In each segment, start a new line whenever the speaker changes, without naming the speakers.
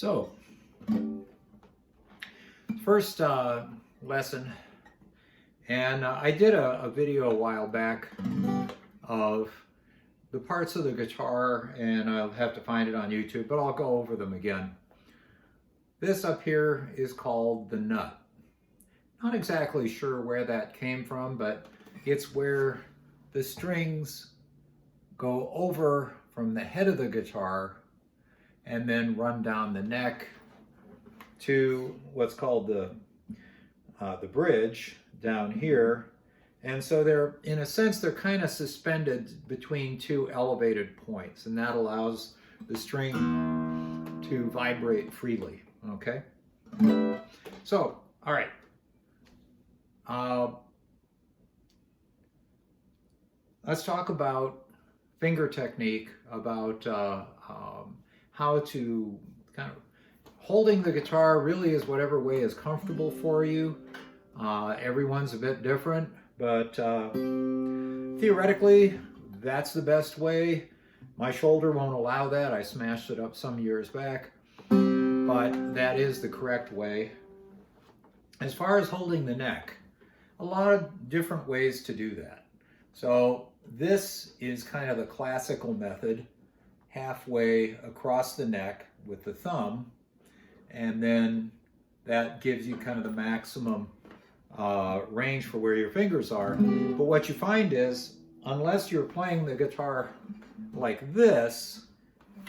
So, first lesson, and I did a video a while back of the parts of the guitar, and I'll have to find it on YouTube, but I'll go over them again. This up here is called the nut. Not exactly sure where that came from, but it's where the strings go over from the head of the guitar and then run down the neck to what's called the bridge down here. And so they're, in a sense, they're kind of suspended between two elevated points, and that allows the string to vibrate freely, okay? So, all right. Let's talk about finger technique, about how to kind of holding the guitar really is whatever way is comfortable for you. Everyone's a bit different, but theoretically, that's the best way. My shoulder won't allow that. I smashed it up some years back, but that is the correct way. As far as holding the neck, a lot of different ways to do that. So this is kind of the classical method, halfway across the neck with the thumb, and then that gives you kind of the maximum range for where your fingers are. But what you find is, unless you're playing the guitar like this,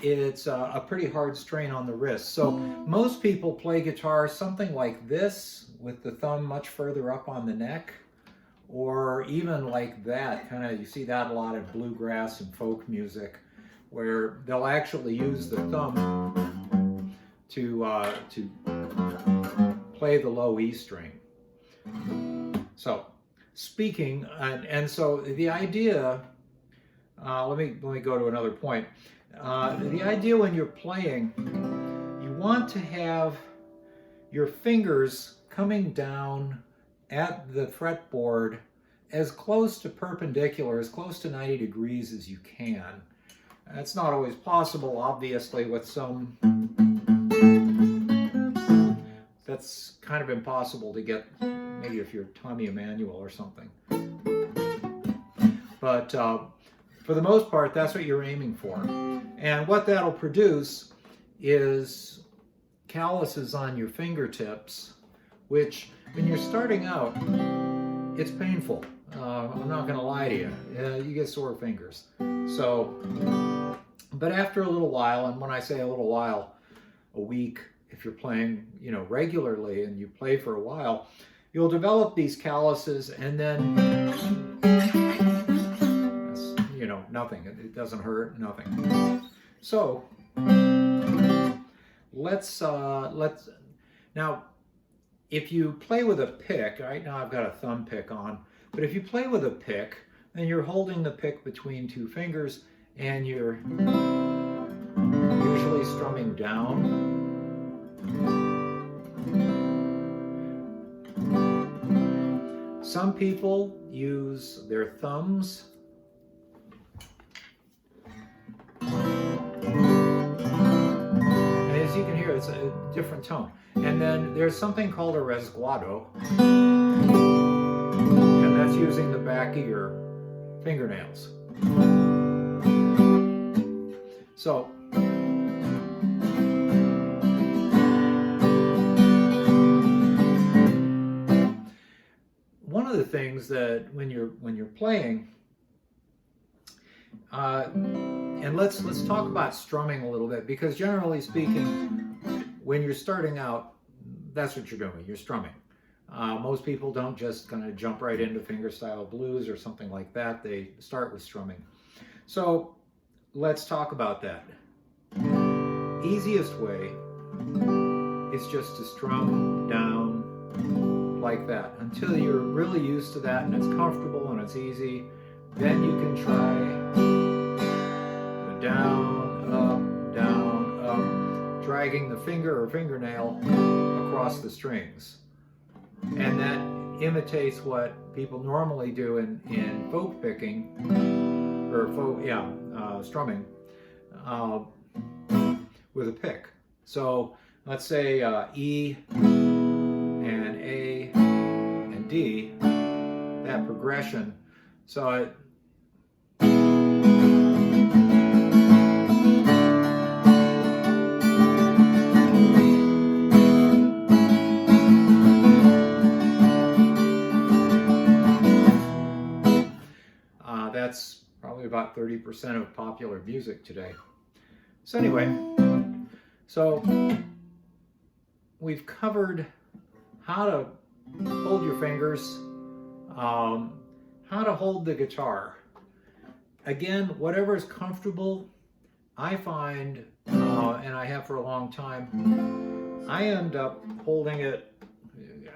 it's a pretty hard strain on the wrist. So most people play guitar something like this, with the thumb much further up on the neck, or even like that. Kind of, you see that a lot in bluegrass and folk music, where they'll actually use the thumb to play the low E string. So, speaking, and so the idea, let me go to another point. The idea when you're playing, you want to have your fingers coming down at the fretboard as close to perpendicular, as close to 90 degrees as you can. That's not always possible, obviously, with some. That's kind of impossible to get, maybe if you're Tommy Emmanuel or something. But for the most part, that's what you're aiming for. And what that'll produce is calluses on your fingertips, which, when you're starting out, it's painful. I'm not going to lie to you. You get sore fingers. So, but after a little while, and when I say a little while, a week, if you're playing, regularly and you play for a while, you'll develop these calluses, and then, nothing. It doesn't hurt, nothing. So, let's now, if you play with a pick, right now I've got a thumb pick on, but if you play with a pick, then you're holding the pick between two fingers, and you're usually strumming down. Some people use their thumbs. And as you can hear, it's a different tone. And then there's something called a resguardo, and that's using the back of your fingernails. So, one of the things that when you're playing, and let's talk about strumming a little bit, because generally speaking, when you're starting out, that's what you're doing. You're strumming. Most people don't just kind of jump right into fingerstyle blues or something like that. They start with strumming. So let's talk about that. Easiest way is just to strum down like that until you're really used to that and it's comfortable and it's easy. Then you can try the down, up, dragging the finger or fingernail across the strings. And that imitates what people normally do in folk picking, or folk, strumming, with a pick. So let's say E and A and D, that progression. So that's probably about 30% of popular music today. So anyway, so we've covered how to hold your fingers, how to hold the guitar. Again, whatever is comfortable. I find, and I have for a long time, I end up holding it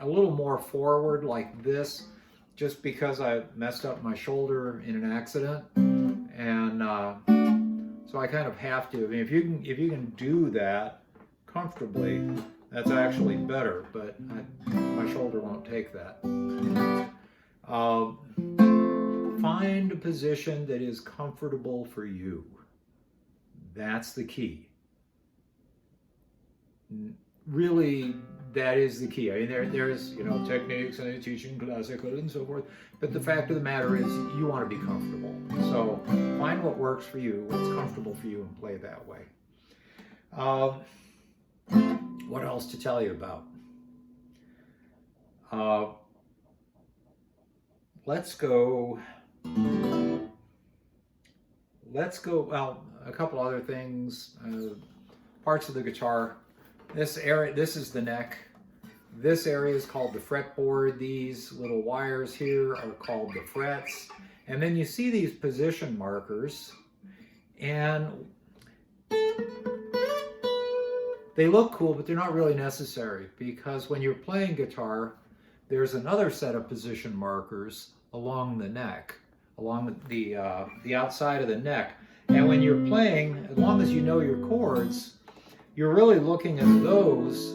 a little more forward like this, just because I messed up my shoulder in an accident, and so I kind of have to. I mean, if you can do that comfortably, that's actually better. But my shoulder won't take that. Find a position that is comfortable for you. That's the key. Really, that is the key. I mean, there's techniques and teaching classical and so forth, but the fact of the matter is you want to be comfortable. So find what works for you, what's comfortable for you, and play that way. What else to tell you about? Let's go. Well, a couple other things. Parts of the guitar. This area, this is the neck. This area is called the fretboard. These little wires here are called the frets. And then you see these position markers, and they look cool, but they're not really necessary, because when you're playing guitar, there's another set of position markers along the neck, along the outside of the neck. And when you're playing, as long as you know your chords, you're really looking at those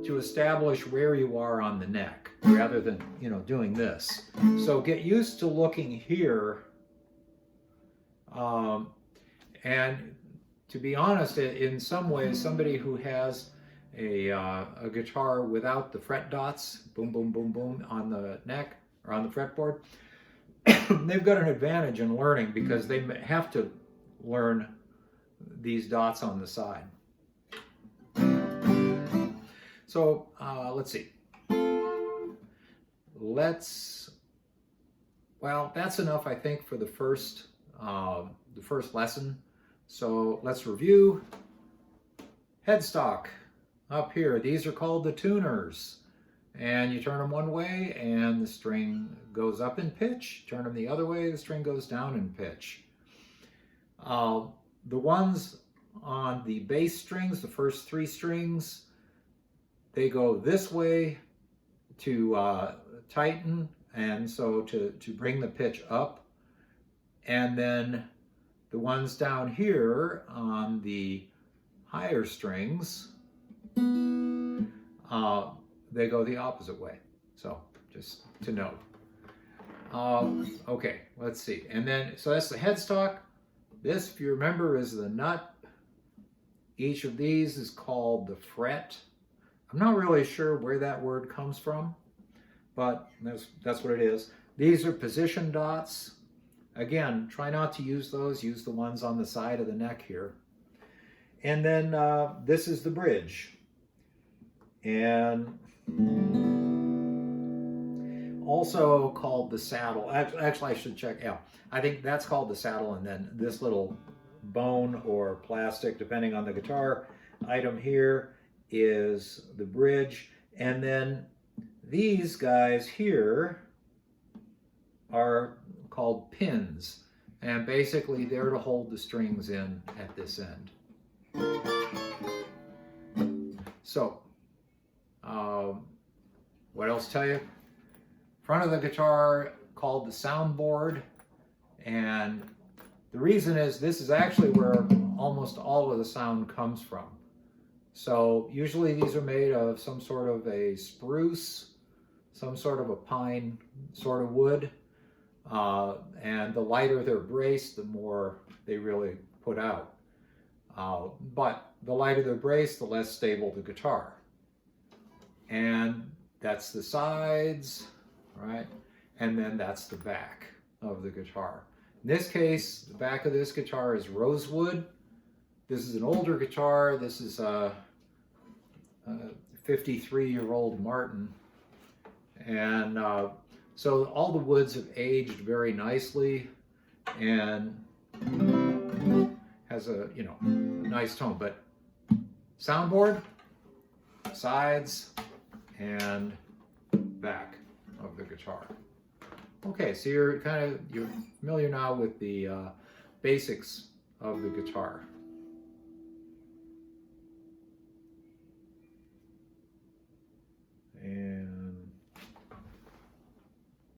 to establish where you are on the neck, rather than doing this. So get used to looking here. And to be honest, in some ways, somebody who has a guitar without the fret dots, boom, boom, boom, boom, on the neck or on the fretboard, they've got an advantage in learning, because they have to learn these dots on the side. So let's see. Well, that's enough, I think, for the first lesson. So let's review. Headstock up here. These are called the tuners. And you turn them one way and the string goes up in pitch. Turn them the other way, the string goes down in pitch. The ones on the bass strings, the first three strings, they go this way to tighten, and so to bring the pitch up. And then the ones down here on the higher strings, they go the opposite way. So just to note. Okay, let's see. And then, so that's the headstock. This, if you remember, is the nut. Each of these is called the fret. I'm not really sure where that word comes from, but that's what it is. These are position dots. Again, try not to use those. Use the ones on the side of the neck here. And then this is the bridge. And also called the saddle. Actually, I should check. Yeah, I think that's called the saddle. And then this little bone or plastic, depending on the guitar, item here is the bridge. And then these guys here are called pins. And basically they're to hold the strings in at this end. So, what else to tell you? Front of the guitar called the soundboard, and the reason is this is actually where almost all of the sound comes from. So usually these are made of some sort of a spruce, some sort of a pine sort of wood, and the lighter they're braced, the more they really put out. But the lighter the brace, the less stable the guitar. And that's the sides, right? And then that's the back of the guitar. In this case, the back of this guitar is rosewood. This is an older guitar. This is a 53-year-old Martin. And so all the woods have aged very nicely and has a, a nice tone. But soundboard, sides, and back of the guitar. Okay, so you're familiar now with the basics of the guitar. And